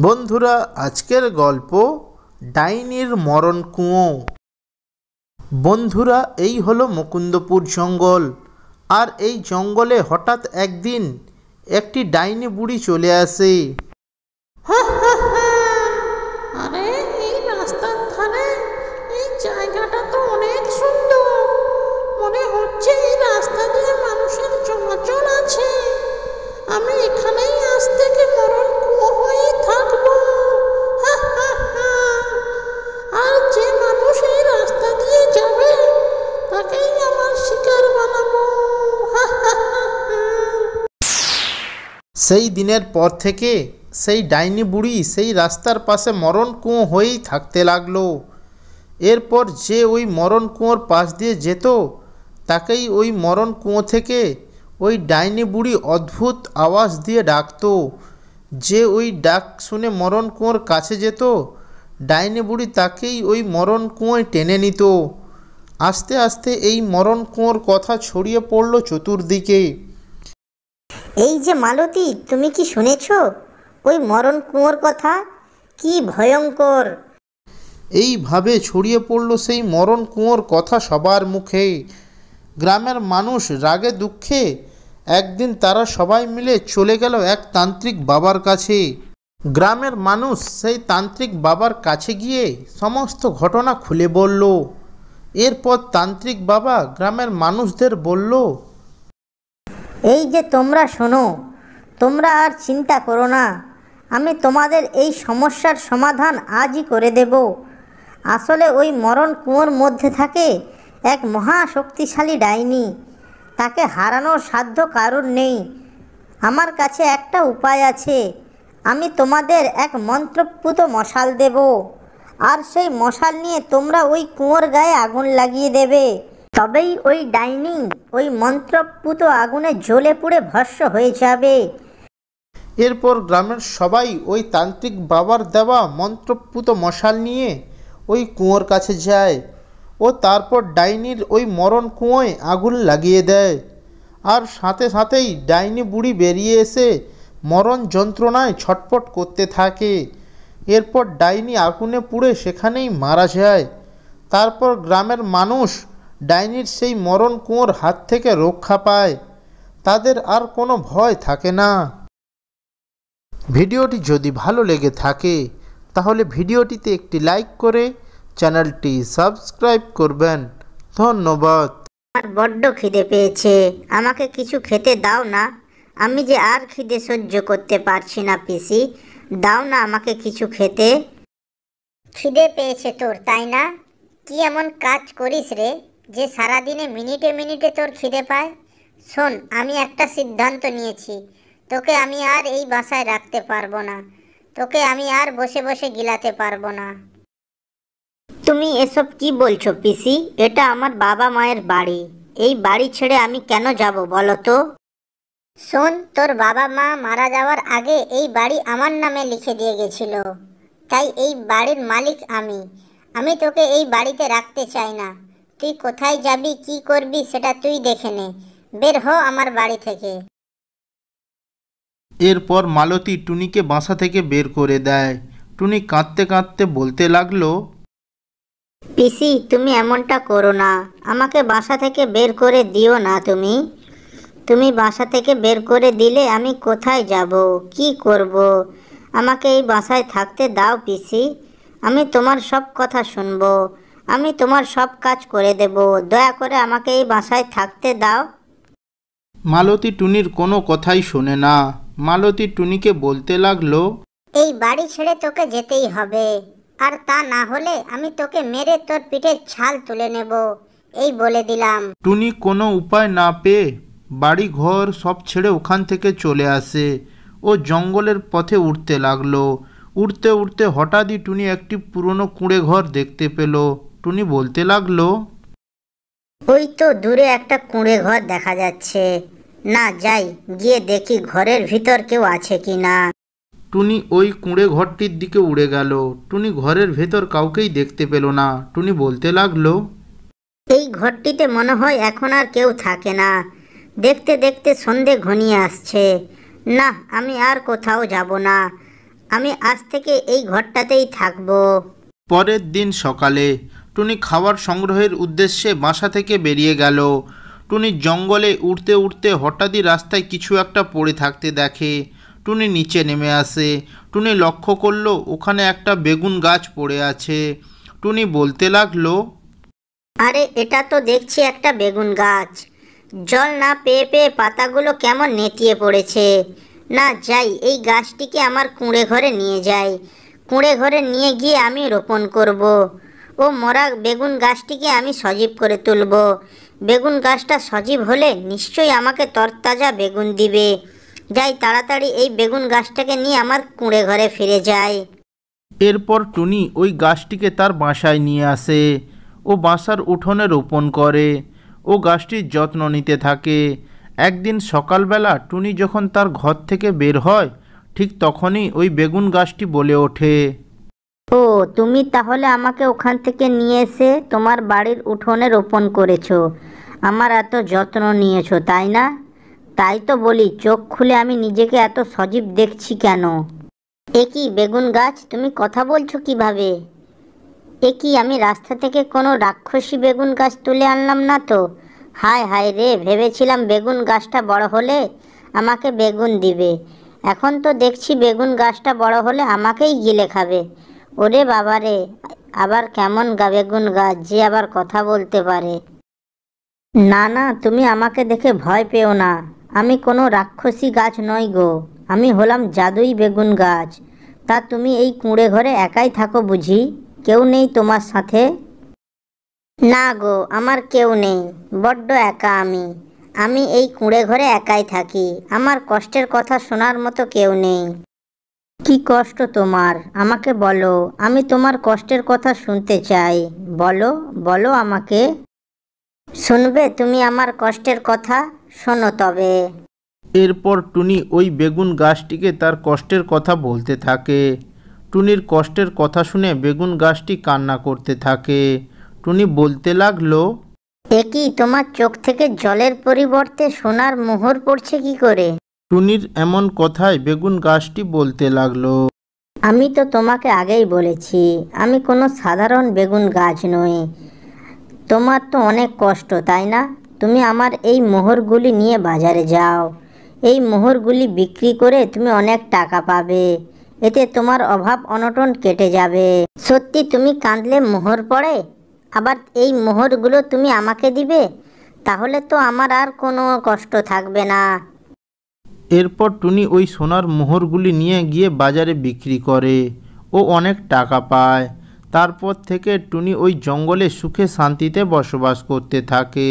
বন্ধুরা, আজকের গল্প ডাইনির মরণ কুঁয়ো। বন্ধুরা, এই হলো মুকুন্দপুর জঙ্গল। আর এই জঙ্গলে হঠাৎ একদিন একটি ডাইনি বুড়ি চলে আসে। আরে এই রাস্তার ধারে এই জায়গাটা তো অনেক সুন্দর, মনে হচ্ছে এই রাস্তা দিয়ে মানুষের চলাচল আছে। আমি এখানেই আজ থেকে মরণ কুঁয়ো হয়ে থাকবো। আর যে মানুষ এই রাস্তা দিয়ে যাবে তাকেই আমার শিকার বানাবো। সেই দিনের পর থেকে সেই ডাইনি বুড়ি সেই রাস্তার পাশে মরণ কুঁয়ো হয়েই থাকতে লাগলো। এরপর যে ওই মরণ কুঁয়োর পাশ দিয়ে যেত তাকেই ওই মরণ কুঁয়ো থেকে ওই ডাইনি বুড়ি অদ্ভুত আওয়াজ দিয়ে ডাকতো। যে ওই ডাক শুনে মরণ কুঁয়োর কাছে যেত, ডাইনি বুড়ি তাকেই ওই মরণ কুঁয়োয় টেনে নিত। আস্তে আস্তে এই মরণ কুঁয়োর কথা ছড়িয়ে পড়ল চতুর্দিকে। এই যে মালতী, তুমি কি শুনেছ ওই মরণ কুঁয়োর কথা? কি ভয়ঙ্কর! এইভাবে ছড়িয়ে পড়ল সেই মরণ কুঁয়োর কথা সবার মুখে। গ্রামের মানুষ রাগে দুঃখে একদিন তারা সবাই মিলে চলে গেল এক তান্ত্রিক বাবার কাছে। গ্রামের মানুষ সেই তান্ত্রিক বাবার কাছে গিয়ে সমস্ত ঘটনা খুলে বলল। এরপর তান্ত্রিক বাবা গ্রামের মানুষদের বলল, এই যে তোমরা শোনো, তোমরা আর চিন্তা করো না, আমি তোমাদের এই সমস্যার সমাধান আজই করে দেব। আসলে ওই মরণ কুঁয়োর মধ্যে থাকে এক মহা শক্তিশালী ডাইনি। তাকে হারানোর সাধ্য কারোর নেই। আমার কাছে একটা উপায় আছে। আমি তোমাদের এক মন্ত্রপুত মশাল দেব, আর সেই মশাল নিয়ে তোমরা ওই কুঁয়োর গায়ে আগুন লাগিয়ে দেবে। তবেই ওই ডাইনি ওই মন্ত্রপুত আগুনে জ্বলে পুড়ে ভস্ম হয়ে যাবে। এরপর গ্রামের সবাই ওই তান্ত্রিক বাবার দেওয়া মন্ত্রপুত মশাল নিয়ে ওই কুঁয়োর কাছে যায় ও তারপর ডাইনির ওই মরণ কুঁয়োয় আগুন লাগিয়ে দেয়। আর সাথে সাথেই ডাইনি বুড়ি বেরিয়ে এসে মরণ যন্ত্রণায় ছটফট করতে থাকে। এরপর ডাইনি আগুনে পুড়ে সেখানেই মারা যায়। তারপর গ্রামের মানুষ ডাইনির সেই মরণ কুঁয়োর হাত থেকে রক্ষা পায়। তাদের আর কোনো ভয় থাকে না। ভিডিওটি যদি ভালো লেগে থাকে তাহলে ভিডিওটিতে একটি লাইক করে চ্যানেলটি সাবস্ক্রাইব করবেন। ধন্যবাদ। আমার বড্ড খিদে পেয়েছে, আমাকে কিছু খেতে দাও না। আমি যে আর খিদে সহ্য করতে পারছি না পিসি, দাও না আমাকে কিছু খেতে। খিদে পেয়েছে তোর, তাই না? কি এমন কাজ করিস রে যে সারাদিনে মিনিটে মিনিটে তোর খিদে পায়? শোন, আমি একটা সিদ্ধান্ত নিয়েছি। তোকে আমি আর এই বাসায় রাখতে পারবো না। তোকে আমি আর বসে বসে গিলাতে পারবো না। তুমি এসব কি বলছো পিসি? এটা আমার বাবা মায়ের বাড়ি। এই বাড়ি ছেড়ে আমি কেন যাব বলো তো? শোন, তোর বাবা মা মারা যাওয়ার আগে এই বাড়ি আমার নামে লিখে দিয়ে গেছিল। তাই এই বাড়ির মালিক আমি। আমি তোকে এই বাড়িতে রাখতে চাই না। তুই কোথায় যাবি, কি করবি সেটা তুই দেখে নে। বের হ আমার বাড়ি থেকে। এরপর মালতী টুনিকে বাসা থেকে বের করে দেয়। টুনি কাঁদতে কাঁদতে বলতে লাগলো, পিসি, তুমি এমনটা করো না। আমাকে বাসা থেকে বের করে দিও না। তুমি বাসা থেকে বের করে দিলে আমি কোথায় যাব, কি করব? আমাকে এই বাসায় থাকতে দাও পিসি। আমি তোমার সব কথা শুনবো। আমি তোমার সব কাজ করে দেব। দয়া করে আমাকে এই বাসায় থাকতে দাও। মালতী টুনির কোনো কথাই শোনে না। মালতী টুনিকে বলতে লাগলো, এই বাড়ি ছেড়ে তোকে যেতেই হবে। আর তা না হলে আমি তোকে মেরে তোর পিঠের ছাল তুলে নেব, এই বলে দিলাম। টুনি কোনো উপায় না পেয়ে বাড়ি ঘর সব ছেড়ে ওখান থেকে চলে আসে ও জঙ্গলের পথে উঠতে লাগলো। উঠতে উঠতে হঠাৎই টুনি একটি পুরনো কুঁড়ে ঘর দেখতে পেল। টুনি বলতে লাগলো, ওই তো দূরে একটা কুঁড়ে ঘর দেখা যাচ্ছে। না, যাই, গিয়ে দেখি ঘরের ভিতর কেউ আছে কি না। টুনি ওই কুঁড়ে ঘরটির দিকে উড়ে গেল। টুনি ঘরের ভেতর কাউকেই দেখতে পেল না। টুনি বলতে লাগলো, এই ঘরটিতে মনে হয় এখন আর কেউ থাকে না। দেখতে দেখতে সন্ধে ঘনিয়ে আসছে। না, আমি আর কোথাও যাব না। আমি আজ থেকে এই ঘরটাতেই থাকবো। পরের দিন সকালে টুনি খাবার সংগ্রহের উদ্দেশ্যে বাসা থেকে বেরিয়ে গেল। টুনি জঙ্গলে উড়তে উড়তে হঠাৎই রাস্তায় কিছু একটা পড়ে থাকতে দেখে। টুনি নিচে নেমে আসে। টুনি লক্ষ্য করলো ওখানে একটা বেগুন গাছ পড়ে আছে। টুনি বলতে লাগলো, আরে এটা তো দেখছি একটা বেগুন গাছ। জল না পেয়ে পেয়ে পাতাগুলো কেমন নেতিয়ে পড়েছে। না যাই, এই গাছটিকে আমার কুঁড়ে ঘরে নিয়ে যাই। কুঁড়ে ঘরে নিয়ে গিয়ে আমি রোপণ করব। ও মরা বেগুন গাছটিকে আমি সজীব করে তুলব। বেগুন গাছটা সজীব হলে নিশ্চয়ই আমাকে তরতাজা বেগুন দিবে। যাই, তাড়াতাড়ি এই বেগুন গাছটাকে নিয়ে আমার কুঁড়ে ঘরে ফিরে যাই। এরপর টুনি ওই গাছটিকে তার বাসায় নিয়ে আসে। ও বাসার উঠোনে রোপণ করে। ও গাছটির যত্ন নিতে থাকে। একদিন সকালবেলা টুনি যখন তার ঘর থেকে বের হয়, ঠিক তখনই ওই বেগুন গাছটি বলে ওঠে, ও তুমি তাহলে আমাকে ওখান থেকে নিয়ে এসে তোমার বাড়ির উঠোনে রোপণ করেছো, আমার এত যত্ন নিয়েছো, তাই না? তাই তো বলি, চোখ খুলে আমি নিজেকে এত সজীব দেখছি কেন? এ কি বেগুন গাছ, তুমি কথা বলছো কিভাবে? এ কি, আমি রাস্তা থেকে কোনো রাক্ষসী বেগুন গাছ তুলে আনলাম না তো? হায় হায় রে, ভেবেছিলাম বেগুন গাছটা বড় হলে আমাকে বেগুন দিবে। এখন তো দেখছি বেগুন গাছটা বড় হলে আমাকেই গিলে খাবে। ওরে বাবা রে, আবার কেমন বেগুন গাছ যে আবার কথা বলতে পারে। না না, তুমি আমাকে দেখে ভয় পেও না। আমি কোনো রাক্ষসী গাছ নই গো, আমি হলাম জাদুই বেগুন গাছ। তা তুমি এই কুঁড়ে ঘরে একাই থাকো বুঝি? কেউ নেই তোমার সাথে? না গো, আমার কেউ নেই, বড্ড একা আমি। আমি এই কুঁড়ে ঘরে একাই থাকি, আমার কষ্টের কথা শোনার মতো কেউ নেই। কি কষ্ট তোমার, আমাকে বলো, আমি তোমার কষ্টের কথা শুনতে চাই। বলো বলো আমাকে। শুনবে তুমি আমার কষ্টের কথা? শোনো তবে। এরপর টুনি ওই বেগুন গাছটিকে তার কষ্টের কথা বলতে থাকে। টুনির কষ্টের কথা শুনে বেগুন গাছটি কান্না করতে থাকে। টুনি বলতে লাগলো, এ কি, তোমার চোখ থেকে জলের পরিবর্তে সোনার মোহর পড়ছে কি করে? টুনির এমন কথায় বেগুন গাছটি বলতে লাগলো, আমি তো তোমাকে আগেই বলেছি, আমি কোনো সাধারণ বেগুন গাছ নই। তোমার তো অনেক কষ্ট, তাই না? তুমি আমার এই মোহরগুলি নিয়ে বাজারে যাও। এই মোহরগুলি বিক্রি করে তুমি অনেক টাকা পাবে। এতে তোমার অভাব অনটন কেটে যাবে। সত্যি তুমি কাঁদলে মোহর পড়ে? আবার এই মোহরগুলো তুমি আমাকে দিবে? তাহলে তো আমার আর কোনো কষ্ট থাকবে না। এরপর টুনি ওই সোনার মোহরগুলি নিয়ে গিয়ে বাজারে বিক্রি করে। ও অনেক টাকা পায়। তারপর থেকে টুনি ওই জঙ্গলে সুখে শান্তিতে বসবাস করতে থাকে।